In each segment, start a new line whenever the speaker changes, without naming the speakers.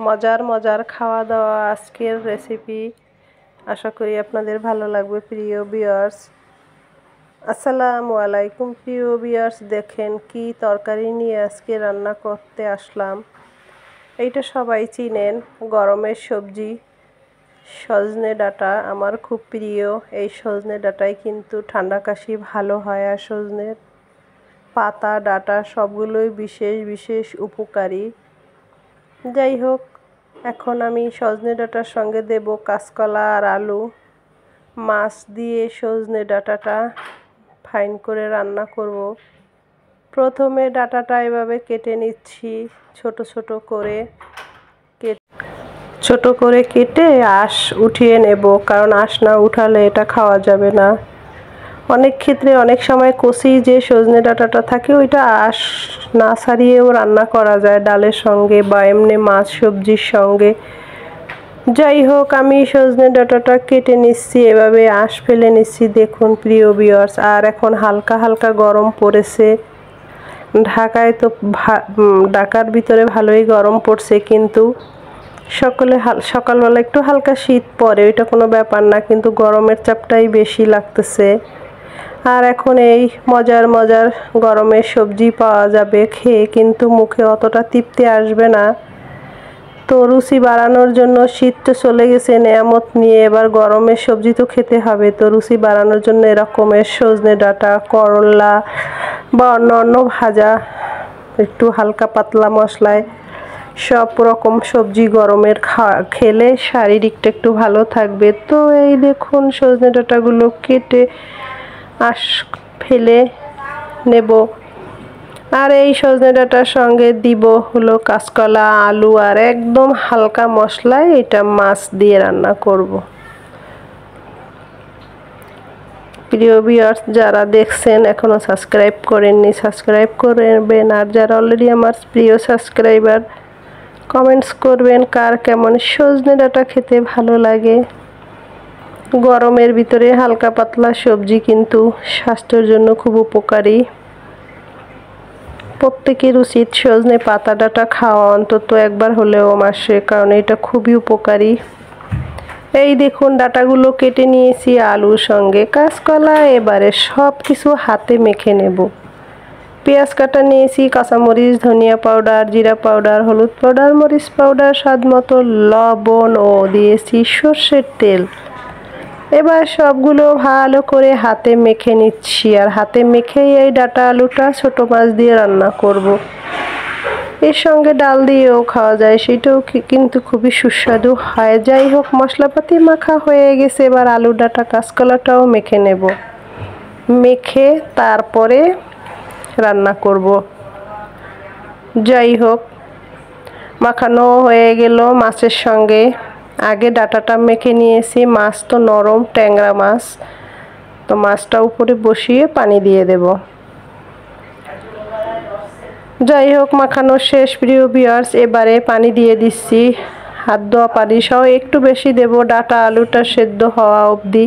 মজার মজার খাওয়া দাওয়া আজকের রেসিপি। আশা করি আপনাদের ভালো লাগবে প্রিয় ভিউয়ার্স। আসসালামু আলাইকুম প্রিয় ভিউয়ার্স, দেখেন কি তরকারি নিয়ে আজকে রান্না করতে আসলাম। এইটা সবাই চিনেন, গরমের সবজি সজনে ডাঁটা আমার খুব প্রিয়। এই সজনে ডাঁটায় কিন্তু ঠান্ডা কাশি ভালো হয়, আর সজনের পাতা ডাঁটা সবগুলোই বিশেষ বিশেষ উপকারী। যাই হোক, এখন আমি সজনে ডাঁটার সঙ্গে দেব কাঁচকলা আর আলু। মাছ দিয়ে সজনে ডাঁটাটা ফাইন করে রান্না করব। প্রথমে ডাঁটাটা এভাবে কেটে নিচ্ছি ছোট করে কেটে আঁশ উঠিয়ে নেব, কারণ আঁশ না উঠালে এটা খাওয়া যাবে না। অনেক ক্ষেত্রে অনেক সময় কষি যে সজনে ডাঁটাটা থাকে ওইটা আঁশ না ছাড়িয়েও রান্না করা যায় ডালের সঙ্গে বা এমনি মাছ সবজির সঙ্গে। যাই হোক, আমি সজনে ডাঁটাটা কেটে নিচ্ছি, এভাবে আঁশ ফেলে নিচ্ছি দেখুন প্রিয় ভিউয়ার্স। আর এখন হালকা হালকা গরম পড়েছে। ঢাকায় তো ঢাকার ভিতরে ভালোই গরম পড়ছে, কিন্তু সকালবেলা একটু হালকা শীত পড়ে, ওইটা কোনো ব্যাপার না, কিন্তু গরমের চাপটাই বেশি লাগতেছে। আর এখন এই মজার মজার গরমের সবজি পাওয়া যাবে, খেয়ে কিন্তু মুখে অতটা তৃপ্তি আসবে না। তো রুচি বাড়ানোর জন্য শীত তো চলে গেছে নেয়ামত নিয়ে, এবার গরমের সবজি তো খেতে হবে। তো রুচি বাড়ানোর জন্য এরকমের সজনে ডাঁটা, করলা বা অন্য ভাজা একটু হালকা পাতলা মশলায় সব রকম সবজি গরমের খেলে শারীরিকটা একটু ভালো থাকবে। তো এই দেখুন সজনে ডাঁটাগুলো কেটে আঁশ ফেলে নেব। আর এই সজনে ডাঁটার সঙ্গে দিব হলো কাঁচকলা, আলু আর একদম হালকা মশলায় এটা মাছ দিয়ে রান্না করব। প্রিয় ভিউয়ার্স, যারা দেখছেন এখনও সাবস্ক্রাইব করেননি সাবস্ক্রাইব করবেন, আর যারা অলরেডি আমার প্রিয় সাবস্ক্রাইবার কমেন্টস করবেন কার কেমন সজনে ডাঁটা খেতে ভালো লাগে। গরমের ভিতরে হালকা পাতলা সবজি কিন্তু স্বাস্থ্যের জন্য খুব উপকারী। প্রত্যেকের উচিত সজনে পাতা ডাঁটা খাওয়া অন্তত একবার হলেও মাসে, কারণ এটা খুবই উপকারী। এই দেখুন ডাঁটাগুলো কেটে নিয়েছি আলুর সঙ্গে কাঁচকলা, এবারে সব কিছু হাতে মেখে নেব। পেঁয়াজ কাটা নিয়েছি, কাঁচামরিচ, ধনিয়া পাউডার, জিরা পাউডার, হলুদ পাউডার, মরিচ পাউডার, স্বাদ মতো লবণ ও দিয়েছি সর্ষের তেল। এবার সবগুলো ভালো করে হাতে মেখে নিচ্ছি, আর হাতে মেখেই এই ডাঁটা আলুটা ছোট মাছ দিয়ে রান্না করব। এর সঙ্গে ডাল দিয়েও খাওয়া যায়, সেটাও কিন্তু খুবই সুস্বাদু হয়। যাই হোক, মশলাপাতি মাখা হয়ে গেছে, এবার আলু ডাঁটা কাঁচকলাটাও মেখে নেব। মেখে তারপরে রান্না করব। যাই হোক, মাখানো হয়ে গেল মাছের সঙ্গে। আগে ডাঁটাটা মেখে নিয়েছি, মাছ তো নরম ট্যাংরা মাছ, তো মাছটা উপরে বসিয়ে পানি দিয়ে দেব। যাই হোক, মাখানো শেষ প্রিয় ভিউয়ার্স, এবারে পানি দিয়ে দিচ্ছি হাত ধোয়া পানি সহ, একটু বেশি দেব ডাঁটা আলুটা সেদ্ধ হওয়া অবধি।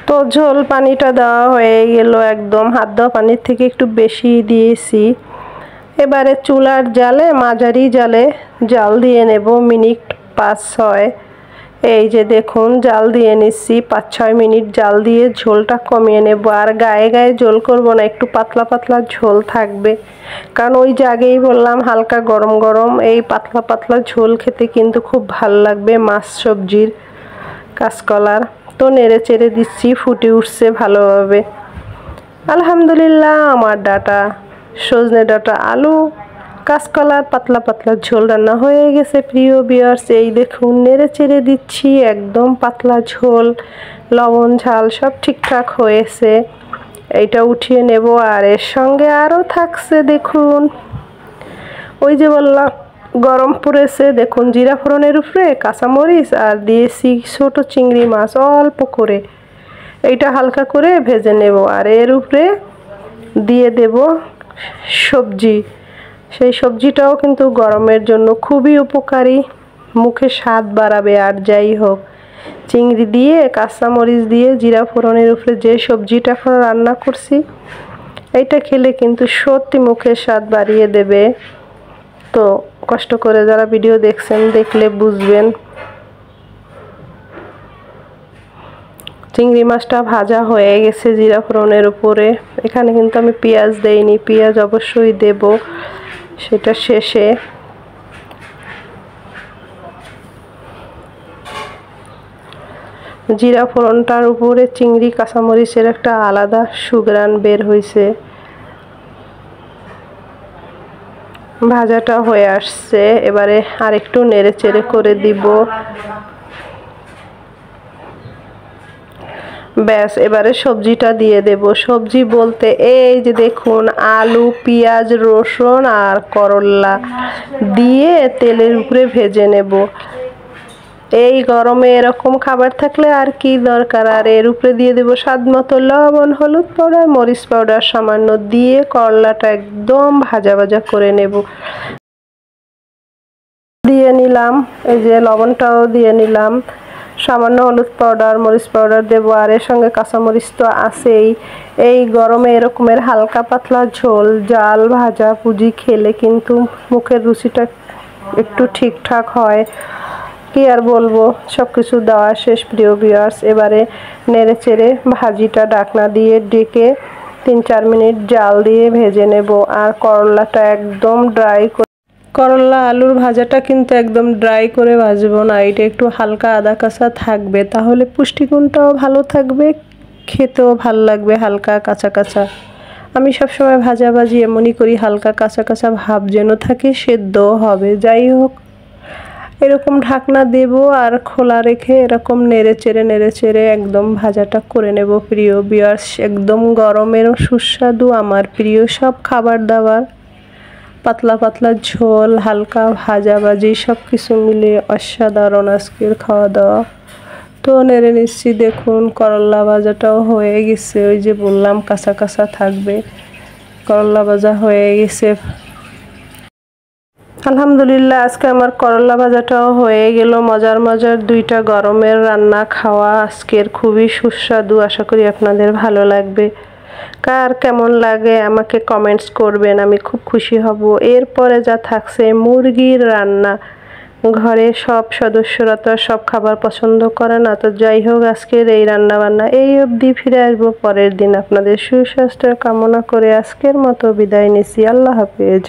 তো ঝোল পানিটা দেওয়া হয়ে গেল, একদম হাত ধোয়া পানির থেকে একটু বেশি দিয়েছি। এবারে চুলার জালে মাঝারি জালে জাল দিয়ে নেব মিনিট 5-6। এই যে দেখুন জাল দিয়ে নিচ্ছি 5-6 মিনিট জাল দিয়ে ঝোলটা কমিয়ে নেব। আর গায়ে গায়ে ঝোল করব না, একটু পাতলা পাতলা ঝোল থাকবে, কারণ ওই যে আগেই বললাম হালকা গরম গরম এই পাতলা পাতলা ঝোল খেতে কিন্তু খুব ভাল লাগবে মাছ সবজির কাঁচকলার। তো নেড়ে চেড়ে দিচ্ছি, ফুটে উঠছে ভালোভাবে। আলহামদুলিল্লাহ, আমার ডাঁটা সজনে ডাঁটা আলু কাঁচকলার পাতলা পাতলা ঝোল রান্না হয়ে গেছে প্রিয় ভিউয়ার্স। এই দেখুন নেড়ে চেড়ে দিচ্ছি, একদম পাতলা ঝোল, লবণ ঝাল সব ঠিকঠাক হয়েছে। এইটা উঠিয়ে নেব। আর এর সঙ্গে আরও থাকছে দেখুন, ওই যে বললাম গরম পড়েছে, দেখুন জিরা ফোড়নের উপরে কাঁচামরিচ আর দিয়েছি ছোট চিংড়ি মাছ অল্প করে, এইটা হালকা করে ভেজে নেব। আর এর উপরে দিয়ে দেব সবজি, সেই সবজিটাও কিন্তু গরমের জন্য খুবই উপকারী, মুখে স্বাদ বাড়াবে। আর যাই হোক, চিংড়ি দিয়ে কাঁচামরিচ দিয়ে জিরা ফোড়নের উপরে যে সবজিটা এখন রান্না করছি, এইটা খেলে কিন্তু সত্যি মুখের স্বাদ বাড়িয়ে দেবে। তো কষ্ট করে যারা ভিডিও দেখছেন দেখলে বুঝবেন। চিংড়ি মাছটা ভাজা হয়ে গেছে জিরা ফোড়নের উপরে। এখানে কিন্তু আমি পেঁয়াজ দেইনি, পেঁয়াজ অবশ্যই দেব সেটা শেষে। জিরা ফোড়নটার উপরে চিংড়ি কাঁচামরিচের একটা আলাদা সুঘ্রাণ বের হয়েছে। ভাজাটা হয়ে আসছে, এবারে আরেকটু নেড়ে চেড়ে করে দিব। ব্যাস, এবারে সবজিটা দিয়ে দেব। সবজি বলতে এই যে দেখুন, আলু, পেঁয়াজ, রসুন আর করলা দিয়ে তেলের উপরে ভেজে নেব। এই গরমে এরকম খাবার থাকলে আর কি দরকার। আর এর উপরে দিয়ে দেব স্বাদ মতো লবণ, হলুদ পাউডার, মরিচ পাউডার সামান্য দিয়ে করলাটা একদম ভাজা ভাজা করে নেব। দিয়ে নিলাম, এই যে লবণটাও দিয়ে নিলাম, সামান্য হলুদ পাউডার, মরিচ পাউডার দেব। আর এর সঙ্গে কাঁচামরিচ তো আছেই। এই গরমে এরকমের হালকা পাতলা ঝোল, জাল ভাজা পুজি খেলে কিন্তু মুখের রুচিটা একটু ঠিকঠাক হয়। কি আর বলবো, সব কিছু দেওয়া শেষ প্রিয় ভিউয়ার্স। এবারে নেড়ে চেড়ে ভাজিটা ঢাকনা দিয়ে ডেকে 3-4 মিনিট জাল দিয়ে ভেজে নেব। আর করলাটা একদম ড্রাই করে, করলা আলুর ভাজাটা কিন্তু একদম ড্রাই করে ভাজবো না, এটা একটু হালকা আদা কাঁচা থাকবে, তাহলে পুষ্টিগুণটাও ভালো থাকবে, খেতেও ভালো লাগবে হালকা কাঁচা কাঁচা। আমি সবসময় ভাজাভাজি এমনই করি, হালকা কাঁচা কাঁচা ভাব যেন থাকে, সেদ্ধও হবে। যাই হোক, এরকম ঢাকনা দেব আর খোলা রেখে এরকম নেড়ে চেড়ে একদম ভাজাটা করে নেব প্রিয় ভিউয়ার্স। একদম গরমের সুস্বাদু আমার প্রিয় সব খাবার দাবার, পাতলা পাতলা ঝোল, হালকা ভাজাভাজি সব কিছু মিলে অসাধারণ আজকের খাওয়া দাওয়া। তো নেড়ে নিচ্ছি, দেখুন করলা ভাজাটাও হয়ে গেছে। ওই যে বললাম কাঁচা কাঁচা থাকবে, করলা ভাজা হয়ে গেছে। আলহামদুলিল্লাহ, আজকে আমার করলা ভাজাটাও হয়ে গেল। মজার মজার 2টা গরমের রান্না খাওয়া আজকের খুবই সুস্বাদু। আশা করি আপনাদের ভালো লাগবে। কার কেমন লাগে আমাকে কমেন্টস করবেন, আমি খুব খুশি হব। এরপরে যা থাকছে মুরগির রান্না। ঘরে সব সদস্যরা তো সব খাবার পছন্দ করে না, তো যাই হোক আজকের এই রান্না বান্না এই অবধি। ফিরে আসবো পরের দিন আপনাদের সুস্বাস্থ্যের কামনা করে আজকের মতো বিদায় নিচ্ছি। আল্লাহ হাফেজ।